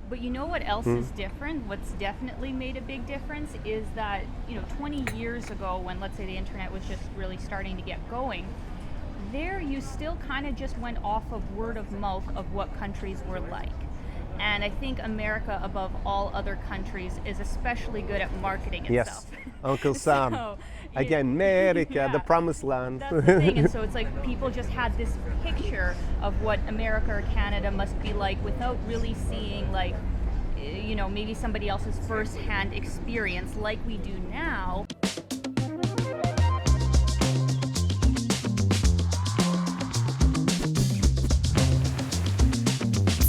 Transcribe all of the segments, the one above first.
But you know what else is different? What's definitely made a big difference is that, 20 years ago, when let's say the internet was just really starting to get going, there you still kind of just went off of word of mouth of what countries were like. And I think America, above all other countries, is especially good at marketing Yes, itself. Uncle Sam. So, Again, America, the yeah. promised land. That's the thing, and so it's like people just had this picture of what America or Canada must be like without really seeing like, maybe somebody else's first-hand experience like we do now.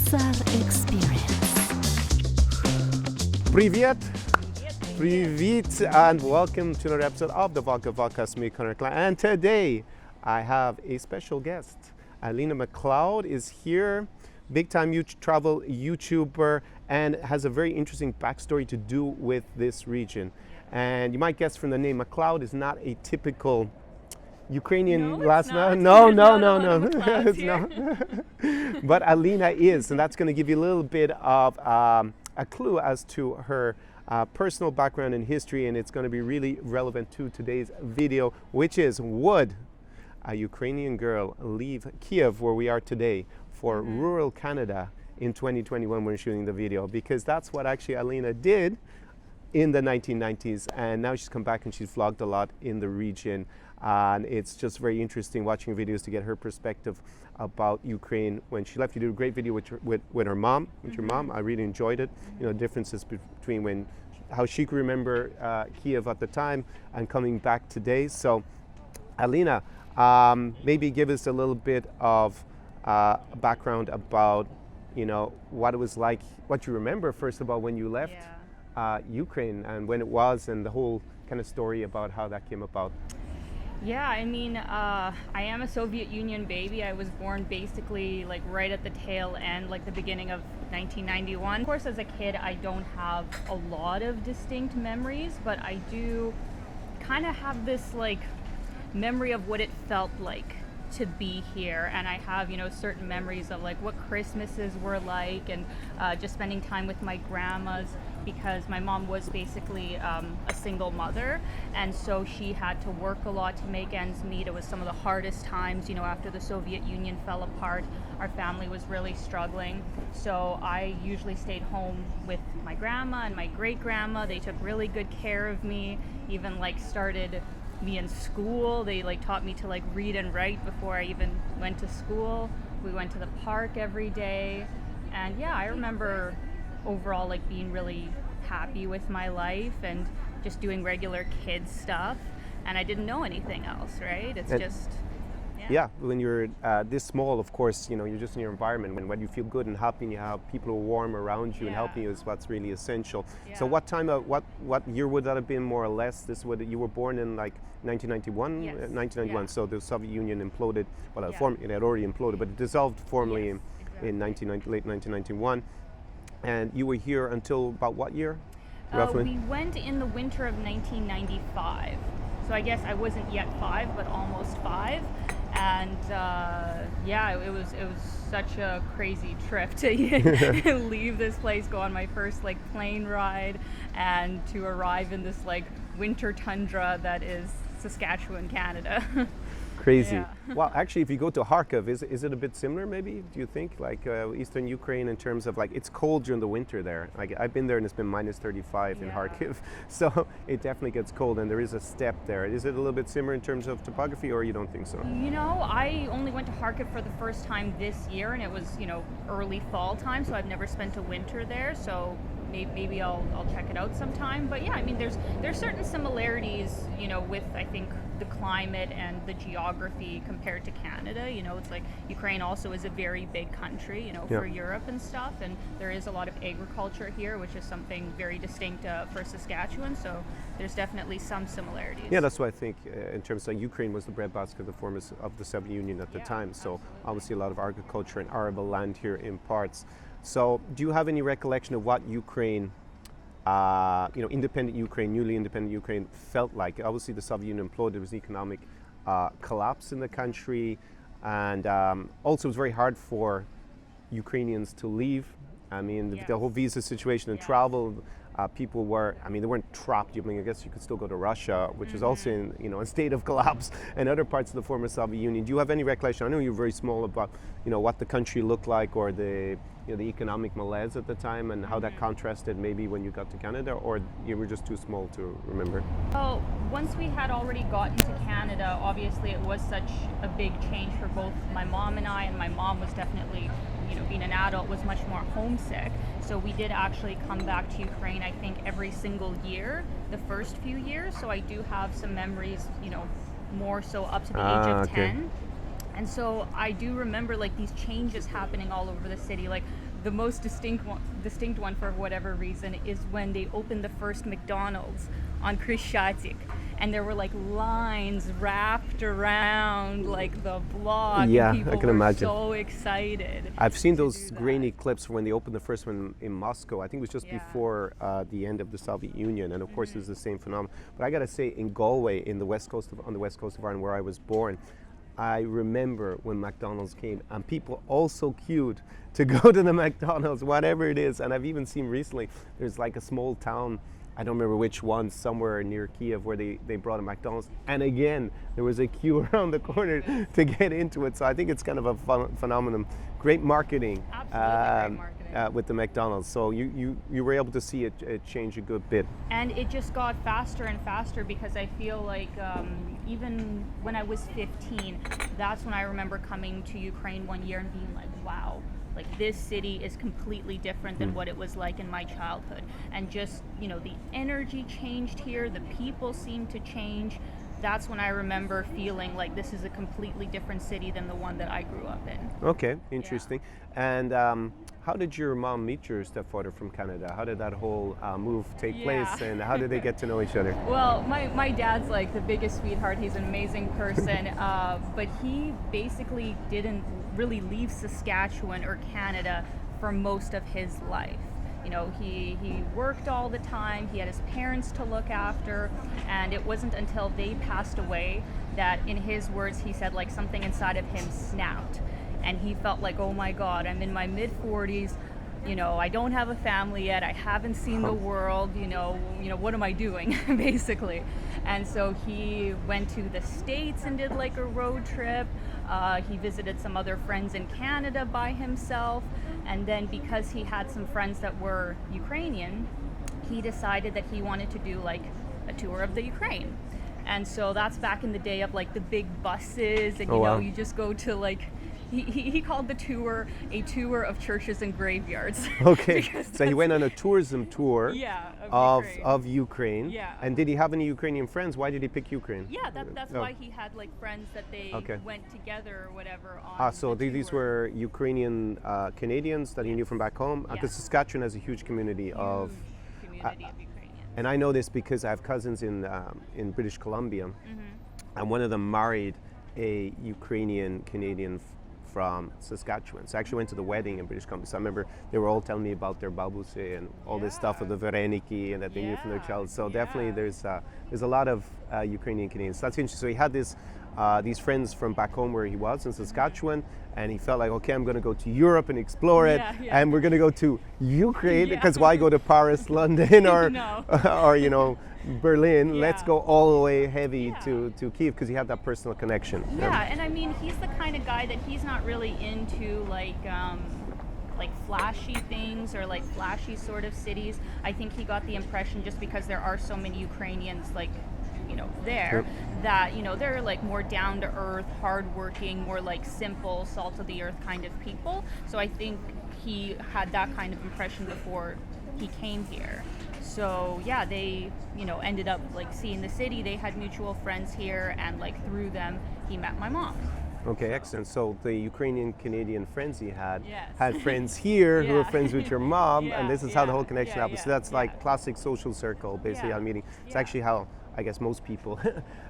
Sar Experience. Привет! Привit, and welcome to another episode of the Vodka Vodcast. Me, Connor Klein. And today I have a special guest. Alina McLeod is here, big time travel YouTuber, and has a very interesting backstory to do with this region. And you might guess from the name, McLeod is not a typical Ukrainian No, last it's not. name. No, There's no, not a no, lot of no. McLeods It's here. not. But Alina is, and that's going to give you a little bit of a clue as to her personal background and history, and it's going to be really relevant to today's video, which is, would a Ukrainian girl leave Kiev, where we are today, for rural Canada in 2021 when we're shooting the video? Because that's what actually Alina did in the 1990s, and now she's come back and she's vlogged a lot in the region, and it's just very interesting watching videos to get her perspective about Ukraine. When she left, you did a great video with her mom, with your mom. I really enjoyed it. Differences between how she could remember Kiev at the time and coming back today. So Alina, maybe give us a little bit of background about what it was like, what you remember first of all when you left Ukraine, and when it was, and the whole kind of story about how that came about. Yeah, I mean, I am a Soviet Union baby. I was born basically like right at the tail end, like the beginning of 1991. Of course, as a kid, I don't have a lot of distinct memories, but I do kind of have this like memory of what it felt like to be here. And I have, certain memories of like what Christmases were like, and just spending time with my grandmas, because my mom was basically a single mother, and so she had to work a lot to make ends meet. It was some of the hardest times, after the Soviet Union fell apart. Our family was really struggling, so I usually stayed home with my grandma and my great grandma. They took really good care of me, even like started me in school. They like taught me to like read and write before I even went to school. We went to the park every day, and yeah, I remember overall like being really happy with my life and just doing regular kid stuff, and I didn't know anything else, right? It's just when you're this small, of course, you're just in your environment. When you feel good and happy and you have people who are warm around you and helping you is what's really essential. So what time what year would that have been, more or less? You were born in like 1991? Yes. 1991. Yeah. So the Soviet Union imploded. Well, it had already imploded, but it dissolved formally Yes, in late 1991. And you were here until about what year, we roughly? went in the winter of 1995. So I guess I wasn't yet 5, but almost 5. And it was such a crazy trip to leave this place, go on my first like plane ride, and to arrive in this like winter tundra that is Saskatchewan, Canada. Crazy. Yeah. Well, actually, if you go to Kharkiv, is it a bit similar, maybe, do you think? Like eastern Ukraine, in terms of like, it's cold during the winter there. Like, I've been there and it's been minus 35 in Kharkiv. So it definitely gets cold, and there is a steppe there. Is it a little bit similar in terms of topography, or you don't think so? I only went to Kharkiv for the first time this year, and it was, early fall time, so I've never spent a winter there. So maybe I'll check it out sometime. But yeah, I mean, there's certain similarities, with, I think, the climate and the geography compared to Canada. It's like Ukraine also is a very big country, for Europe and stuff, and there is a lot of agriculture here, which is something very distinct for Saskatchewan. So there's definitely some similarities. Yeah, that's what I think. In terms of Ukraine was the breadbasket of the Soviet Union at the time. So absolutely. obviously a lot of agriculture and arable land here in parts. So do you have any recollection of what Ukraine, independent Ukraine, newly independent Ukraine felt like? Obviously the Soviet Union imploded. There was an economic collapse in the country, and also it was very hard for Ukrainians to leave I mean, the Yes. whole visa situation and Yes. travel, people were, I mean, they weren't trapped. I mean, I guess you could still go to Russia, which is also in, a state of collapse, and other parts of the former Soviet Union. Do you have any recollection? I know you're very small about, what the country looked like, or the economic malaise at the time, and how that contrasted maybe when you got to Canada, or you were just too small to remember? Well, once we had already gotten to Canada, obviously it was such a big change for both my mom and I, and my mom was definitely, being an adult, was much more homesick. So we did actually come back to Ukraine, I think, every single year, the first few years. So I do have some memories, more so up to the age of Okay. 10. And so I do remember like these changes happening all over the city. Like the most distinct one for whatever reason is when they opened the first McDonald's on Krishchatyk, and there were like lines wrapped around like the block. Yeah, and people I can were imagine. so excited. I've seen to those do that. grainy clips when they opened the first one in Moscow. I think it was just Yeah. before the end of the Soviet Union, and of course it's the same phenomenon. But I got to say, in Galway, on the west coast of Ireland, where I was born, I remember when McDonald's came, and people also queued to go to the McDonald's, whatever it is. And I've even seen recently, there's like a small town, I don't remember which one, somewhere near Kiev, where they brought a McDonald's. And again, there was a queue around the corner to get into it. So I think it's kind of a phenomenon. Great marketing, Absolutely great marketing. with the McDonald's. So you were able to see it change a good bit. And it just got faster and faster, because I feel like even when I was 15, that's when I remember coming to Ukraine one year and being like, wow, like this city is completely different than what it was like in my childhood. And just, the energy changed here, the people seemed to change. That's when I remember feeling like this is a completely different city than the one that I grew up in. Okay, interesting. And how did your mom meet your stepfather from Canada? How did that whole move take place, Yeah. and how did they get to know each other? Well, my dad's like the biggest sweetheart. He's an amazing person, but he basically didn't really leave Saskatchewan or Canada for most of his life. He worked all the time. He had his parents to look after, and it wasn't until they passed away that, in his words, he said like something inside of him snapped, and he felt like, oh my God, I'm in my mid 40s. I don't have a family yet. I haven't seen the world. What am I doing, basically? And so he went to the States and did like a road trip. He visited some other friends in Canada by himself. And then because he had some friends that were Ukrainian, he decided that he wanted to do like a tour of the Ukraine. And so that's back in the day of like the big buses, and Oh, wow. you just go to like, he called the tour a tour of churches and graveyards. Okay, Because so he went on a tourism tour Yeah, of Ukraine. of Ukraine. Yeah. And did he have any Ukrainian friends? Why did he pick Ukraine? Yeah, that's Oh. why he had like friends that they Okay. went together or whatever on. So the these tour. were Ukrainian Canadians that he knew from back home. Yeah. Because Saskatchewan has a huge community of, Huge community of Ukrainians. and I know this because I have cousins in British Columbia, and one of them married a Ukrainian Canadian from Saskatchewan. So I actually went to the wedding in British Columbia. So I remember they were all telling me about their babuse and all this stuff of the Vareniki, and that they knew from their Yeah, child. So definitely yeah. there's a lot of Ukrainian Canadians. So that's interesting. So he had these friends from back home where he was in Saskatchewan, and he felt like, okay, I'm going to go to Europe and explore it, Yeah, yeah. and we're going to go to Ukraine, Yeah. because why go to Paris, London, or No. or Berlin? Let's Yeah. go all the way heavy Yeah. to Kiev, because he had that personal connection. Yeah, and I mean, he's the kind of guy that he's not really into like flashy things or like flashy sort of cities. I think he got the impression, just because there are so many Ukrainians like there, that they're like more down to earth, hardworking, more like simple, salt of the earth kind of people. So I think he had that kind of impression before he came here. So yeah, they ended up like seeing the city. They had mutual friends here, and like through them he met my mom. Okay, excellent. So the Ukrainian Canadian friends he had Yes. had friends here who were Yeah. friends with your mom, Yeah, and this is how the yeah, whole connection yeah, happened. So yeah, that's like yeah. classic social circle, basically, Yeah, how meeting. It's yeah. actually how I guess most people,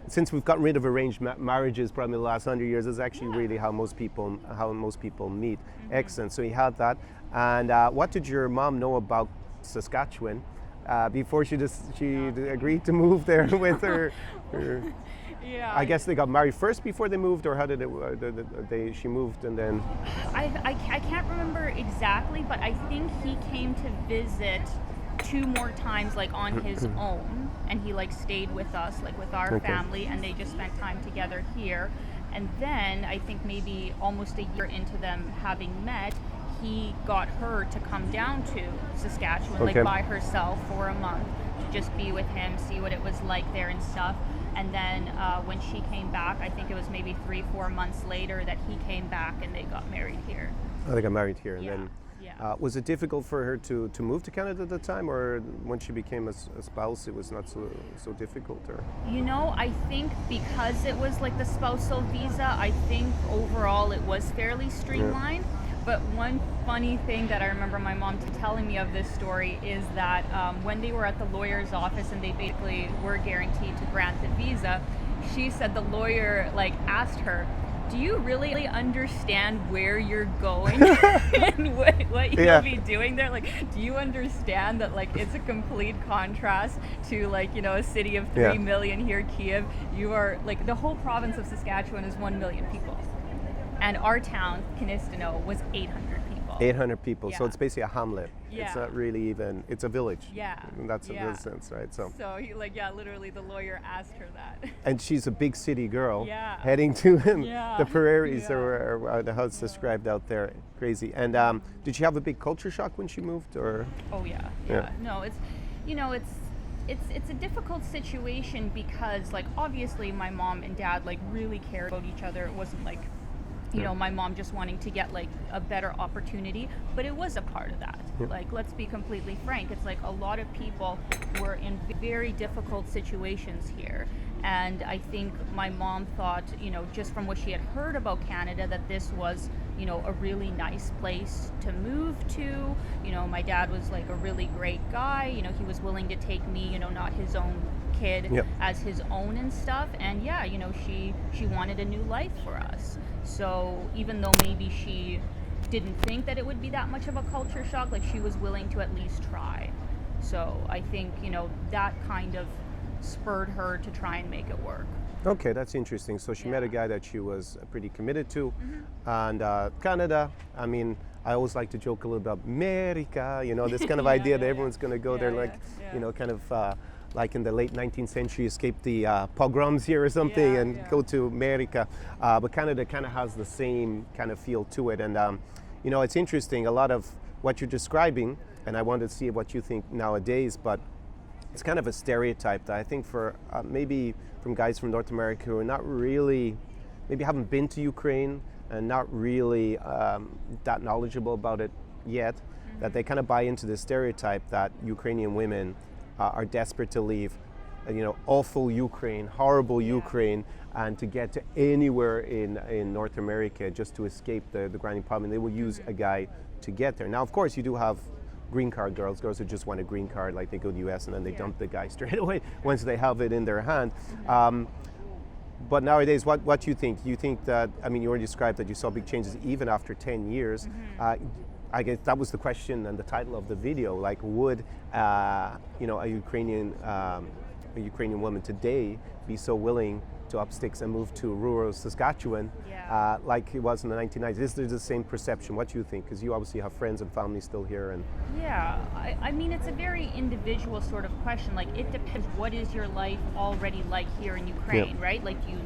since we've gotten rid of arranged marriages probably in the last 100 years, is actually Yeah. really how most people meet. Mm-hmm. Excellent. So he had that. And what did your mom know about Saskatchewan before she agreed to move there with her Yeah. I guess they got married first before they moved, or how did it? She moved and then. I can't remember exactly, but I think he came to visit 2 more times, like on his own, and he like stayed with us, like with our Okay. family, and they just spent time together here. And then I think maybe almost a year into them having met, he got her to come down to Saskatchewan, Okay. like by herself for a month to just be with him, see what it was like there and stuff. And then when she came back, I think it was maybe 3-4 months later that he came back and they got married here. Oh, they got married here, and Yeah, then. yeah. Was it difficult for her to move to Canada at the time, or when she became a spouse, it was not so difficult? Or You know, I think because it was like the spousal visa, I think overall it was fairly streamlined. But one funny thing that I remember my mom telling me of this story is that when they were at the lawyer's office and they basically were guaranteed to grant the visa, she said the lawyer like asked her, "Do you really understand where you're going and what you'll Yeah. be doing there? Like, do you understand that like it's a complete contrast to like, you know, a city of 3 Yeah. million here, Kiev? You are like the whole province of Saskatchewan is 1 million people. And our town, Kinistino, was 800 people. 800 people, so Yeah. it's basically a hamlet. It's Yeah. not really even. It's a village. Yeah. In that Yeah. sense, right? So. So he like, yeah, literally the lawyer asked her that. And she's a big city girl, Yeah. heading to Yeah. the prairies Yeah. or how it's described out there. Crazy. And did she have a big culture shock when she moved, or? Oh yeah, Yeah. yeah. No, it's, you know, it's a difficult situation because like obviously my mom and dad like really cared about each other. It wasn't like, you know, my mom just wanting to get like a better opportunity, but it was a part of that. Like, let's be completely frank. It's like a lot of people were in very difficult situations here. And I think my mom thought, you know, just from what she had heard about Canada, that this was, you know, a really nice place to move to. You know, my dad was like a really great guy. You know, he was willing to take me, you know, not his own kid Yep. as his own and stuff. And yeah, you know, she wanted a new life for us. So even though maybe she didn't think that it would be that much of a culture shock, like she was willing to at least try. So I think, you know, that kind of spurred her to try and make it work. Okay, that's interesting. So she met a Yeah. guy that she was pretty committed to, and Canada. I mean, I always like to joke a little about America. You know, this kind of Yeah, idea yeah, that yeah. everyone's going to go there, Yeah, like, yeah, you yeah. know, kind of. Like in the late 19th century, escape the pogroms here or something, Yeah, and yeah. go to America. But Canada kind of has the same kind of feel to it. And, you know, it's interesting, a lot of what you're describing, and I wanted to see what you think nowadays, but it's kind of a stereotype that I think for maybe from guys from North America who are not really, maybe haven't been to Ukraine and not really that knowledgeable about it yet, that they kind of buy into the stereotype that Ukrainian women are desperate to leave, you know, awful Ukraine, horrible Ukraine, and to get to anywhere in North America just to escape the grinding problem. They will use a guy to get there. Now, of course, you do have green card girls who just want a green card, like they go to the US and then they dump the guy straight away once they have it in their hand. But nowadays, what do you think? You think that, I mean, you already described that you saw big changes even after 10 years. I guess that was the question and the title of the video. Like, would you know, a Ukrainian woman today be so willing to up sticks and move to rural Saskatchewan, Yeah. like it was in the 1990s? Is there the same perception? What do you think? Because you obviously have friends and family still here, and Yeah, I mean, it's a very individual sort of question. Like, it depends. What is your life already like here in Ukraine, right? Like, do you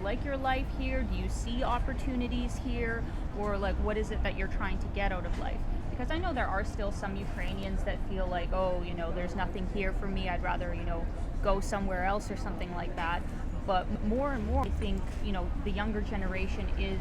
like your life here? Do you see opportunities here? Or, like, what is it that you're trying to get out of life? Because I know there are still some Ukrainians that feel like, oh, you know, there's nothing here for me. I'd rather, you know, go somewhere else or something like that. But more and more, I think, you know, the younger generation is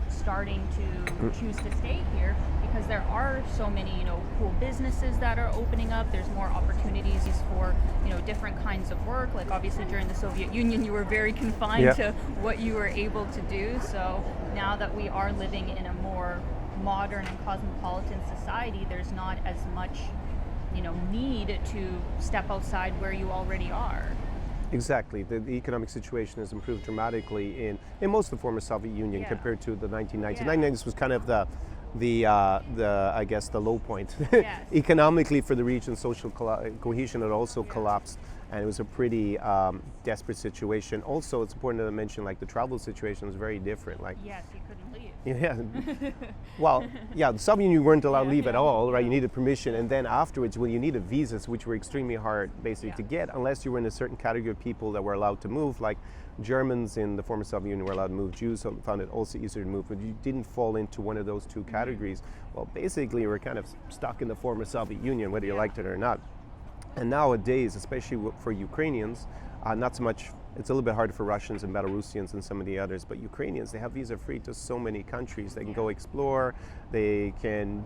starting to choose to stay here because there are so many, you know, cool businesses that are opening up. There's more opportunities for, you know, different kinds of work. Like, obviously during the Soviet Union, you were very confined Yeah. to what you were able to do. So now that we are living in a more modern and cosmopolitan society, there's not as much, you know, need to step outside where you already are. exactly, the economic situation has improved dramatically in most of the former Soviet Union Yeah. compared to the 1990s. Yeah. 1990s was kind of the I guess the low point. Yes. Economically for the region, social cohesion had also collapsed, and it was a pretty desperate situation. Also, it's important to mention like the travel situation was very different. Like Yes, you couldn't leave. yeah, well, yeah, the Soviet Union weren't allowed to leave at all, right? You Yeah. needed permission, and then afterwards, when you needed visas, which were extremely hard basically to get, unless you were in a certain category of people that were allowed to move, like Germans in the former Soviet Union were allowed to move. Jews found it also easier to move, but you didn't fall into one of those two categories. Well, basically, you were kind of stuck in the former Soviet Union, whether you liked it or not. And nowadays, especially for Ukrainians, not so much, it's a little bit harder for Russians and Belarusians and some of the others, but Ukrainians, they have visa free to so many countries. They can go explore, they can,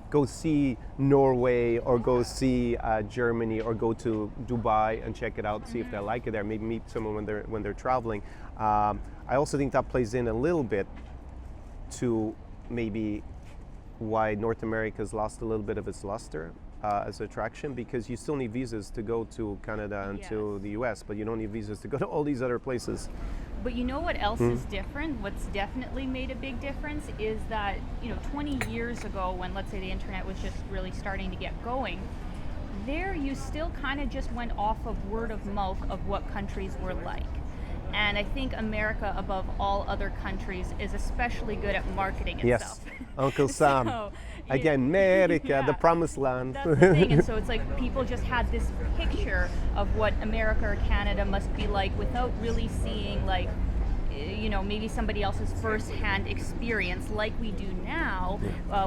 go see Norway or go see Germany or go to Dubai and check it out, see if they like it there, maybe meet someone when they're traveling. I also think that plays in a little bit to maybe why North America's lost a little bit of its luster as attraction, because you still need visas to go to Canada and to the US, but you don't need visas to go to all these other places. But you know what else is different? What's definitely made a big difference is that, 20 years ago when, let's say, the internet was just really starting to get going, there you still kind of just went off of word of mouth of what countries were like. And I think America, above all other countries, is especially good at marketing itself. Yes, Uncle Sam. So, Again, America, the yeah. promised land. That's the thing, and so it's like people just had this picture of what America or Canada must be like without really seeing maybe somebody else's first-hand experience like we do now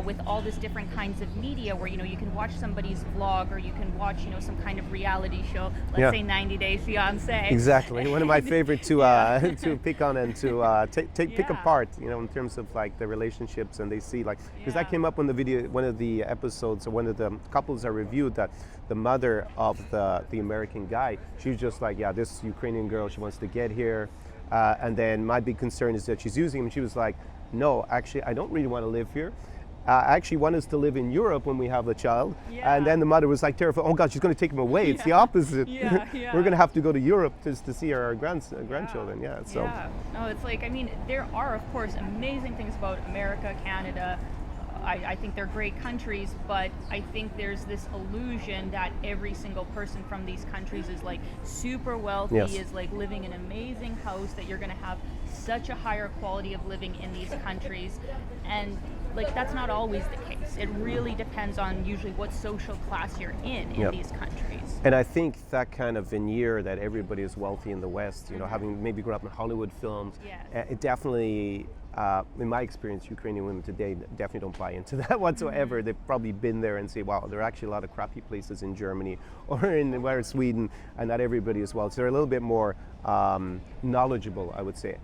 with all this different kinds of media where, you can watch somebody's vlog or you can watch, some kind of reality show, let's say 90 Day Fiancé. Exactly. One of my favorite to pick on and to pick apart, in terms of like the relationships, and they see because that came up on the video, one of the episodes, or one of the couples I reviewed, that the mother of the American guy, she was just like, this Ukrainian girl, she wants to get here. And then my big concern is that she's using him. She was like, no, actually, I don't really want to live here. I actually want us to live in Europe when we have a child. Yeah. And then the mother was like terrified, oh God, she's going to take him away. It's the opposite. Yeah. We're going to have to go to Europe just to see our grandchildren. Yeah. So. Yeah. No, it's like, there are, of course, amazing things about America, Canada. I think they're great countries, but I think there's this illusion that every single person from these countries is like super wealthy, is like living in an amazing house, that you're going to have such a higher quality of living in these countries. And that's not always the case. It really depends on usually what social class you're in these countries. And I think that kind of veneer that everybody is wealthy in the West, having maybe grown up in Hollywood films, it definitely, in my experience, Ukrainian women today definitely don't buy into that whatsoever. They've probably been there and say, wow, there are actually a lot of crappy places in Germany or in Sweden, and not everybody as well. So they're a little bit more knowledgeable, I would say.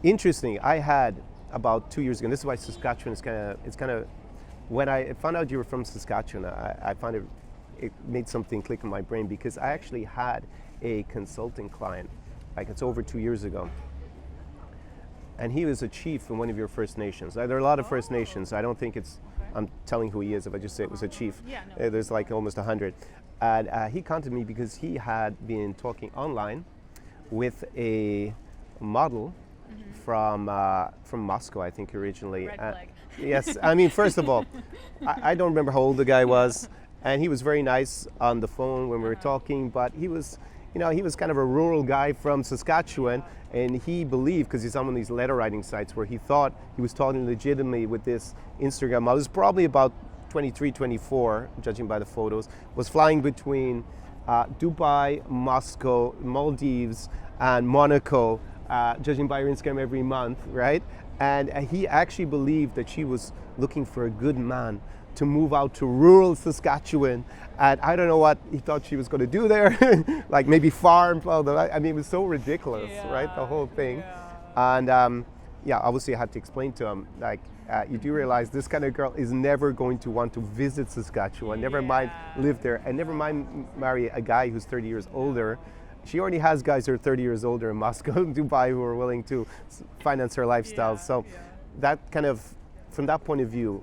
Interesting, I had about 2 years ago, and this is why Saskatchewan is kind of, when I found out you were from Saskatchewan, I found it made something click in my brain, because I actually had a consulting client, it's over 2 years ago. And he was a chief in one of your First Nations. There are a lot of First Nations. I don't think I'm telling who he is if I just say it was a chief. Yeah, no. There's almost 100. And he contacted me because he had been talking online with a model from Moscow, I think originally. Red flag. Yes, first of all, I don't remember how old the guy was, and he was very nice on the phone when we were talking, but he was kind of a rural guy from Saskatchewan, and he believed, because he's on one of these letter writing sites, where he thought he was talking legitimately with this Instagram model. He was probably about 23, 24, judging by the photos, was flying between Dubai, Moscow, Maldives, and Monaco, judging by her Instagram every month, right? And he actually believed that she was looking for a good man to move out to rural Saskatchewan, and I don't know what he thought she was going to do there, like maybe farm. It was so ridiculous, right? The whole thing. And obviously I had to explain to him, you do realize this kind of girl is never going to want to visit Saskatchewan, never mind live there, and never mind marry a guy who's 30 years older. She already has guys who are 30 years older in Moscow and Dubai who are willing to finance her lifestyle. That kind of, from that point of view,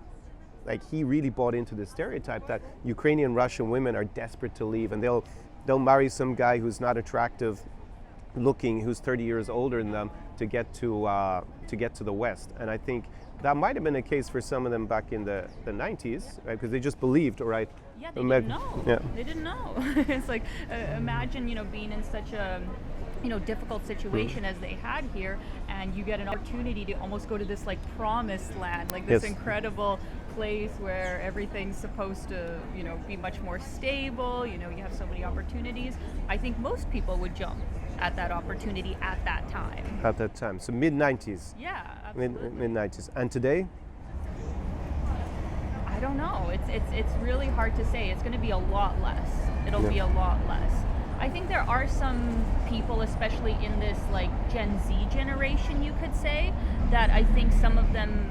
he really bought into the stereotype that Ukrainian Russian women are desperate to leave, and they'll marry some guy who's not attractive looking, who's 30 years older than them, to get to the West. And I think that might have been the case for some of them back in the 90s, right? Because they just believed, right? Yeah, they didn't know. Yeah. They didn't know. It's like, imagine, being in such a, difficult situation as they had here, and you get an opportunity to almost go to this like promised land, like this Yes. incredible place where everything's supposed to, be much more stable. You have so many opportunities. I think most people would jump at that opportunity at that time. At that time. So mid-90s. Yeah, absolutely. Mid-90s. And today? I don't know. It's really hard to say. It's going to be a lot less. It'll Yeah. be a lot less. I think there are some people, especially in this like Gen Z generation, you could say, that I think some of them,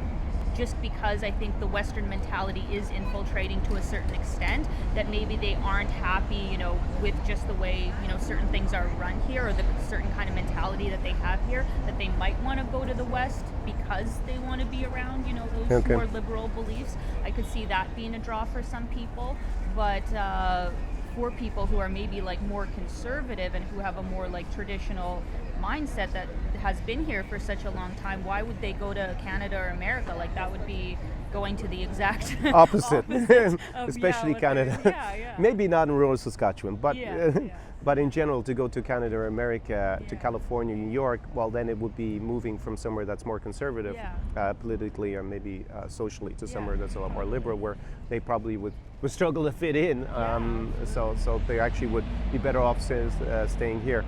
just because I think the Western mentality is infiltrating to a certain extent, that maybe they aren't happy, with just the way, certain things are run here, or the certain kind of mentality that they have here, that they might want to go to the West because they want to be around, those Okay. more liberal beliefs. I could see that being a draw for some people, but for people who are maybe like more conservative and who have a more like traditional mindset that has been here for such a long time, why would they go to Canada or America? Like that would be going to the exact Opposite. of, Especially what Canada. yeah. Maybe not in rural Saskatchewan, but Yeah. but in general, to go to Canada or America, to California, New York, well, then it would be moving from somewhere that's more conservative politically, or maybe socially, to somewhere that's a lot more liberal, where they probably would struggle to fit in. So they actually would be better off staying here.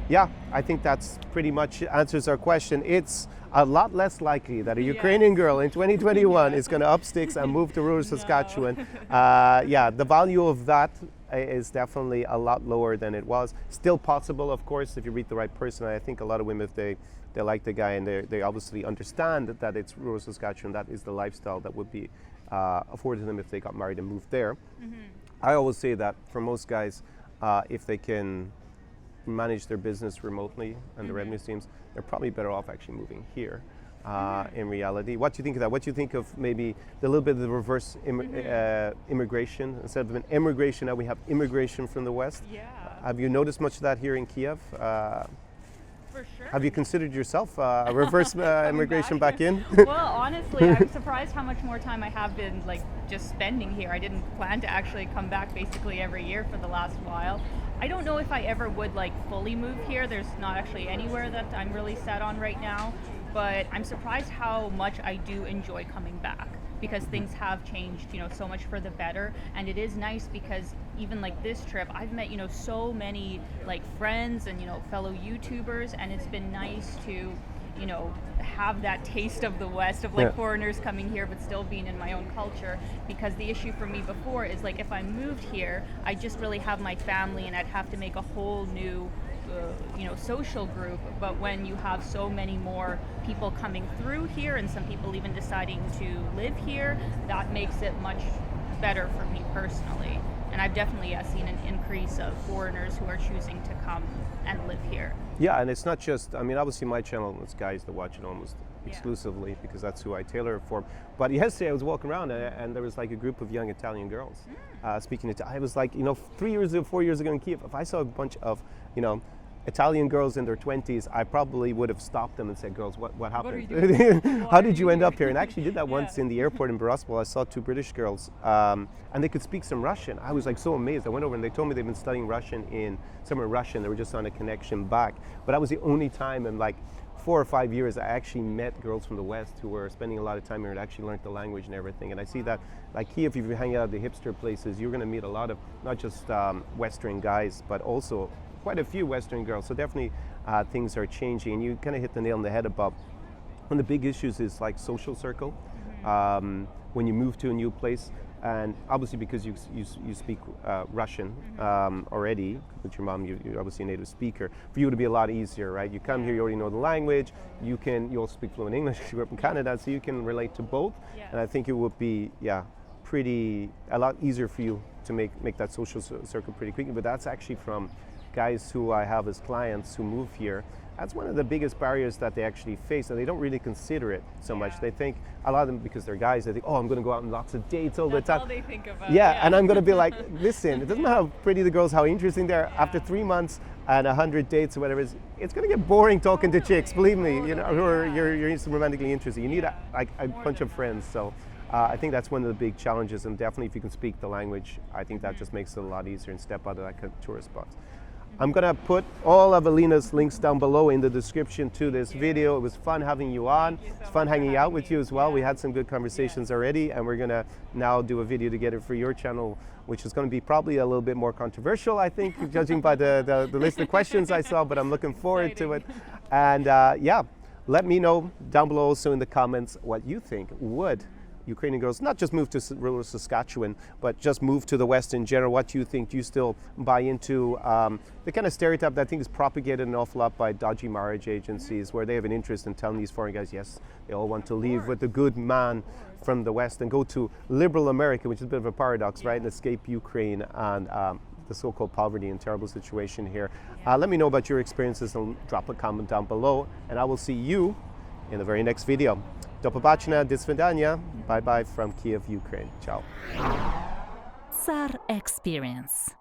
Yeah, I think that's pretty much answers our question. It's a lot less likely that a Ukrainian girl in 2021 is going to up sticks and move to rural Saskatchewan. The value of that is definitely a lot lower than it was. Still possible, of course, if you meet the right person. I think a lot of women, if they like the guy and they obviously understand that it's rural Saskatchewan, that is the lifestyle that would be afforded them if they got married and moved there. I always say that for most guys, if they can manage their business remotely and the revenue streams, they're probably better off actually moving here. In reality, what do you think of that? What do you think of maybe the little bit of the reverse immigration? Instead of an immigration, now we have immigration from the West. Yeah. Have you noticed much of that here in Kiev? For sure. Have you considered yourself a reverse immigration back in? Well, honestly, I'm surprised how much more time I have been like just spending here. I didn't plan to actually come back basically every year for the last while. I don't know if I ever would like fully move here. There's not actually anywhere that I'm really set on right now, but I'm surprised how much I do enjoy coming back, because things have changed, so much for the better. And it is nice because even like this trip, I've met, so many like friends and, fellow YouTubers, and it's been nice to, have that taste of the West, of like foreigners coming here but still being in my own culture. Because the issue for me before is like, if I moved here, I just really have my family and I'd have to make a whole new social group. But when you have so many more people coming through here, and some people even deciding to live here, that makes it much better for me personally. And I've definitely seen an increase of foreigners who are choosing to come and live here. Yeah, and it's not just, obviously my channel, it's guys that watch it almost exclusively because that's who I tailor it for. But yesterday I was walking around and there was like a group of young Italian girls speaking to, I was like, 4 years ago in Kiev, if I saw a bunch of, Italian girls in their 20s, I probably would have stopped them and said, girls, what happened? What are you doing? How did you end up here? And I actually did that once in the airport in Boryspil. I saw two British girls and they could speak some Russian. I was like so amazed. I went over and they told me they've been studying Russian somewhere in Russia, and they were just on a connection back. But that was the only time in like 4 or 5 years I actually met girls from the West who were spending a lot of time here and actually learned the language and everything. And I see that, like Kiev, if you hang out at the hipster places, you're going to meet a lot of not just Western guys, but also quite a few Western girls. So definitely things are changing, and you kind of hit the nail on the head about one of the big issues is like social circle. When you move to a new place, and obviously because you speak Russian already with your mom, you're obviously a native speaker. For you, to be a lot easier, right? You come here, you already know the language. You also speak fluent English. You grew up in Canada, so you can relate to both. And I think it would be a lot easier for you to make that social circle pretty quickly. But that's actually from guys who I have as clients who move here. That's one of the biggest barriers that they actually face, and they don't really consider it so much. They think, a lot of them, because they're guys, they think, oh, I'm going to go out on lots of dates all the time. That's all they think about. And I'm going to be like, listen, it doesn't matter how pretty the girls, how interesting they are. After 3 months, and 100 dates or whatever, it's going to get boring talking to chicks, believe me, you know, who are you're romantically interested. You need a bunch of friends. So I think that's one of the big challenges, and definitely if you can speak the language, I think that just makes it a lot easier and step out of that kind of tourist box. I'm going to put all of Alina's links down below in the description to this video. It was fun having you on. It's fun hanging out with you as well. We had some good conversations already, and we're going to now do a video together for your channel, which is going to be probably a little bit more controversial, I think, judging by the list of questions I saw, but I'm looking forward to it. And yeah, let me know down below also in the comments what you think. Would Ukrainian girls not just move to rural Saskatchewan, but just move to the West in general? What do you think? Do you still buy into the kind of stereotype that I think is propagated an awful lot by dodgy marriage agencies, where they have an interest in telling these foreign guys, yes, they all want to leave with a good man from the West and go to liberal America, which is a bit of a paradox, right, and escape Ukraine and the so-called poverty and terrible situation here. Let me know about your experiences and drop a comment down below, and I will see you in the very next video. Do побачення, до свидання. Bye bye from Kiev, Ukraine. Ciao. SAR Experience.